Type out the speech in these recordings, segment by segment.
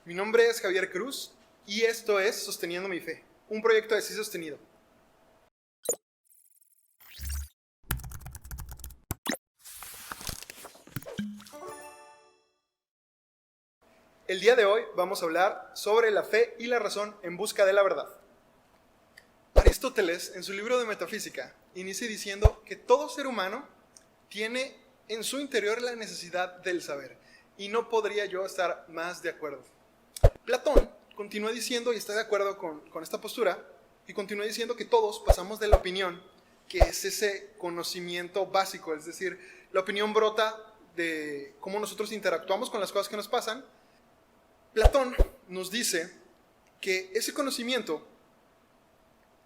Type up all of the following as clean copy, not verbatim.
Mi nombre es Javier Cruz y esto es Sosteniendo mi Fe, un proyecto de Sí Sostenido. El día de hoy vamos a hablar sobre la fe y la razón en busca de la verdad. Aristóteles, en su libro de Metafísica, inicia diciendo que todo ser humano tiene en su interior la necesidad del saber, y no podría yo estar más de acuerdo. Platón continúa diciendo, y está de acuerdo con esta postura, y continúa diciendo que todos pasamos de la opinión, que es ese conocimiento básico, es decir, la opinión brota de cómo nosotros interactuamos con las cosas que nos pasan. Platón nos dice que ese conocimiento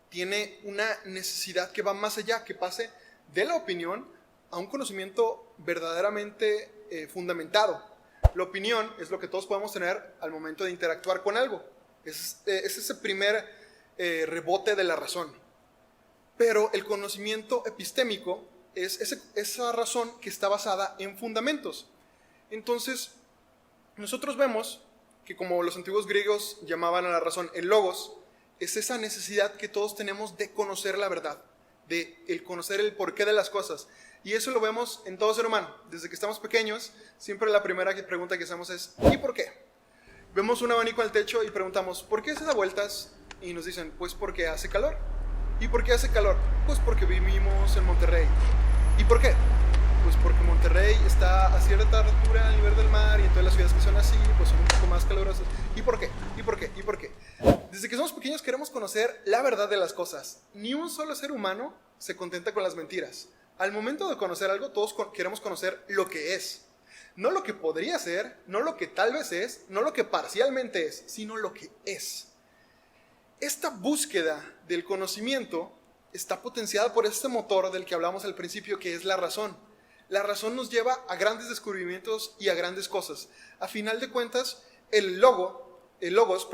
tiene una necesidad que va más allá, que pase de la opinión a un conocimiento verdaderamente fundamentado. La opinión es lo que todos podemos tener al momento de interactuar con algo. Es ese primer rebote de la razón. Pero el conocimiento epistémico es esa razón que está basada en fundamentos. Entonces, nosotros vemos que, como los antiguos griegos llamaban a la razón el logos, es esa necesidad que todos tenemos de conocer la verdad, de el conocer el porqué de las cosas. Y eso lo vemos en todo ser humano. Desde que estamos pequeños, siempre la primera pregunta que hacemos es ¿y por qué? Vemos un abanico al techo y preguntamos ¿por qué se da vueltas? Y nos dicen pues porque hace calor. ¿Y por qué hace calor? Pues porque vivimos en Monterrey. ¿Y por qué? Pues porque Monterrey está a cierta altura al nivel del mar y entonces las ciudades que son así pues son un poco más calurosas. ¿Y por qué? ¿Y por qué? ¿Y por qué? Desde que somos pequeños queremos conocer la verdad de las cosas. Ni un solo ser humano se contenta con las mentiras. Al momento de conocer algo, todos queremos conocer lo que es. No lo que podría ser, no lo que tal vez es, no lo que parcialmente es, sino lo que es. Esta búsqueda del conocimiento está potenciada por este motor del que hablamos al principio, que es la razón. La razón nos lleva a grandes descubrimientos y a grandes cosas. A final de cuentas, el logos,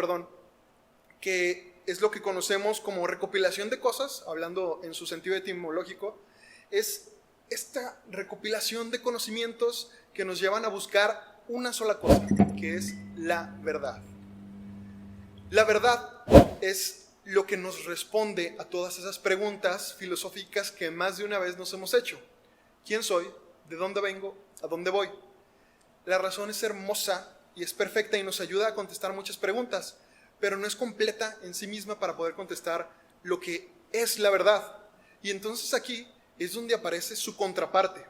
que es lo que conocemos como recopilación de cosas, hablando en su sentido etimológico, es esta recopilación de conocimientos que nos llevan a buscar una sola cosa, que es la verdad. La verdad es lo que nos responde a todas esas preguntas filosóficas que más de una vez nos hemos hecho. ¿Quién soy? ¿De dónde vengo? ¿A dónde voy? La razón es hermosa y es perfecta y nos ayuda a contestar muchas preguntas, pero no es completa en sí misma para poder contestar lo que es la verdad. Y entonces aquí es donde aparece su contraparte,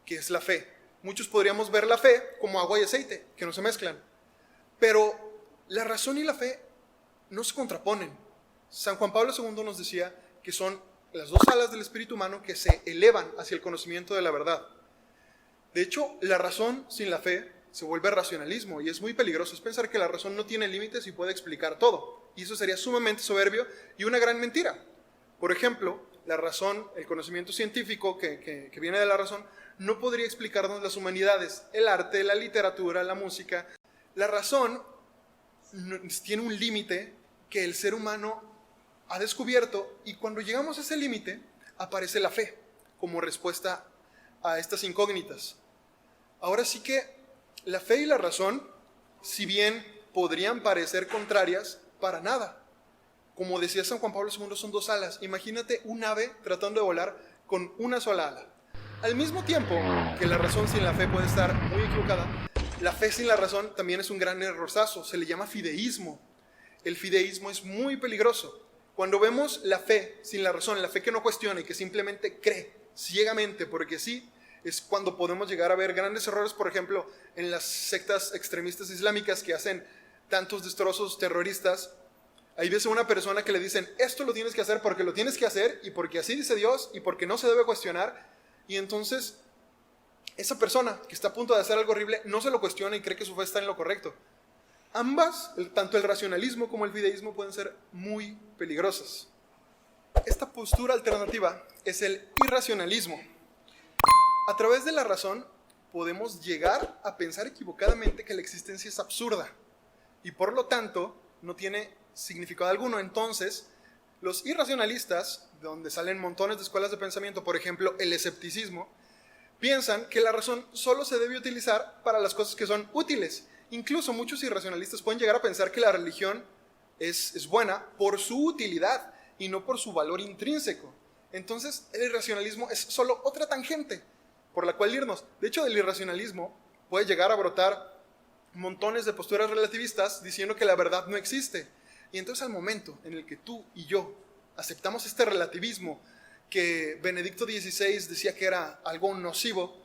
que es la fe. Muchos podríamos ver la fe como agua y aceite, que no se mezclan. Pero la razón y la fe no se contraponen. San Juan Pablo II nos decía que son las dos alas del espíritu humano que se elevan hacia el conocimiento de la verdad. De hecho, la razón sin la fe se vuelve racionalismo y es muy peligroso. Es pensar que la razón no tiene límites y puede explicar todo. Y eso sería sumamente soberbio y una gran mentira. Por ejemplo, la razón, el conocimiento científico que viene de la razón, no podría explicarnos las humanidades, el arte, la literatura, la música. La razón tiene un límite que el ser humano ha descubierto, y cuando llegamos a ese límite aparece la fe como respuesta a estas incógnitas. Ahora sí que la fe y la razón, si bien podrían parecer contrarias, para nada. Como decía San Juan Pablo II, son dos alas. Imagínate un ave tratando de volar con una sola ala. Al mismo tiempo que la razón sin la fe puede estar muy equivocada, la fe sin la razón también es un gran errorzazo. Se le llama fideísmo. El fideísmo es muy peligroso. Cuando vemos la fe sin la razón, la fe que no cuestiona y que simplemente cree ciegamente porque sí, es cuando podemos llegar a ver grandes errores, por ejemplo, en las sectas extremistas islámicas que hacen tantos destrozos terroristas. Ahí ves a una persona que le dicen, esto lo tienes que hacer porque lo tienes que hacer y porque así dice Dios y porque no se debe cuestionar. Y entonces, esa persona que está a punto de hacer algo horrible no se lo cuestiona y cree que su fe está en lo correcto. Ambas, tanto el racionalismo como el fideísmo, pueden ser muy peligrosas. Esta postura alternativa es el irracionalismo. A través de la razón podemos llegar a pensar equivocadamente que la existencia es absurda y por lo tanto no tiene significado alguno. Entonces, los irracionalistas, de donde salen montones de escuelas de pensamiento, por ejemplo, el escepticismo, piensan que la razón solo se debe utilizar para las cosas que son útiles Incluso muchos irracionalistas pueden llegar a pensar que la religión es buena por su utilidad y no por su valor intrínseco. Entonces, el irracionalismo es solo otra tangente por la cual irnos. De hecho, del irracionalismo puede llegar a brotar montones de posturas relativistas diciendo que la verdad no existe. Y entonces, al momento en el que tú y yo aceptamos este relativismo que Benedicto XVI decía que era algo nocivo,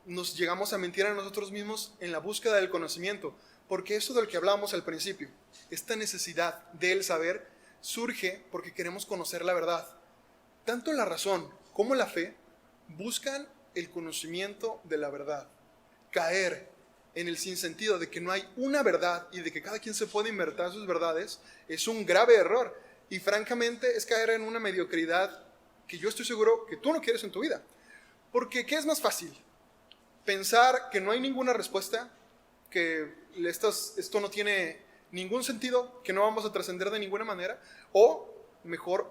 nos llegamos a mentir a nosotros mismos en la búsqueda del conocimiento, porque eso del que hablábamos al principio, esta necesidad del saber, surge porque queremos conocer la verdad. Tanto la razón como la fe buscan el conocimiento de la verdad. Caer en el sinsentido de que no hay una verdad y de que cada quien se puede inventar sus verdades es un grave error, y francamente es caer en una mediocridad que yo estoy seguro que tú no quieres en tu vida. Porque ¿qué es más fácil? Pensar que no hay ninguna respuesta, que esto no tiene ningún sentido, que no vamos a trascender de ninguna manera, o mejor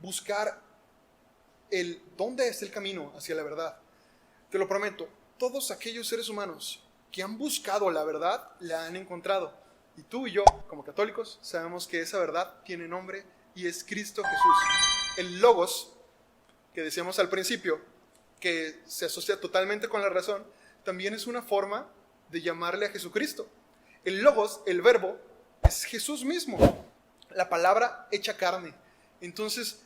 buscar dónde está el camino hacia la verdad. Te lo prometo, todos aquellos seres humanos que han buscado la verdad, la han encontrado. Y tú y yo, como católicos, sabemos que esa verdad tiene nombre y es Cristo Jesús. El Logos, que decíamos al principio, que se asocia totalmente con la razón, también es una forma de llamarle a Jesucristo. El Logos, el verbo, es Jesús mismo, la palabra hecha carne. Entonces,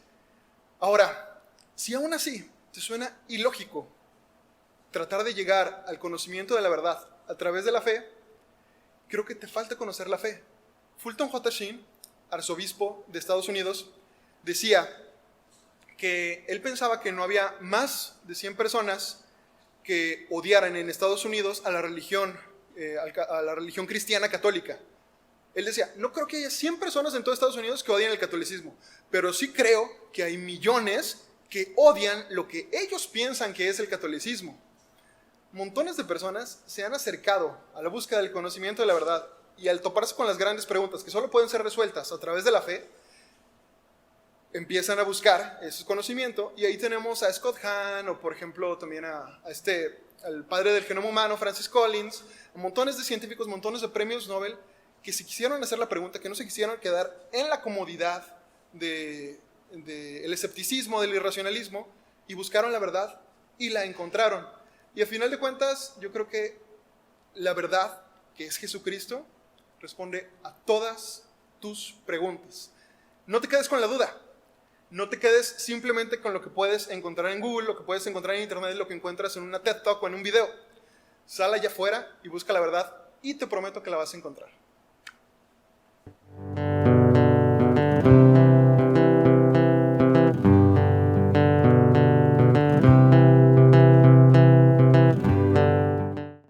ahora, si aún así te suena ilógico tratar de llegar al conocimiento de la verdad a través de la fe, creo que te falta conocer la fe. Fulton J. Sheen, arzobispo de Estados Unidos, decía que él pensaba que no había más de 100 personas que odiaran en Estados Unidos a la religión cristiana católica. Él decía, no creo que haya 100 personas en todo Estados Unidos que odien el catolicismo, pero sí creo que hay millones que odian lo que ellos piensan que es el catolicismo. Montones de personas se han acercado a la búsqueda del conocimiento de la verdad, y al toparse con las grandes preguntas que solo pueden ser resueltas a través de la fe, empiezan a buscar ese conocimiento. Y ahí tenemos a Scott Hahn, o por ejemplo también al padre del genoma humano, Francis Collins, a montones de científicos, montones de premios Nobel, que se quisieron hacer la pregunta, que no se quisieron quedar en la comodidad del escepticismo, del irracionalismo, y buscaron la verdad y la encontraron. Y a final de cuentas, yo creo que la verdad, que es Jesucristo, responde a todas tus preguntas. No te quedes con la duda. No te quedes simplemente con lo que puedes encontrar en Google, lo que puedes encontrar en Internet, lo que encuentras en una TED Talk o en un video. Sal allá afuera y busca la verdad, y te prometo que la vas a encontrar.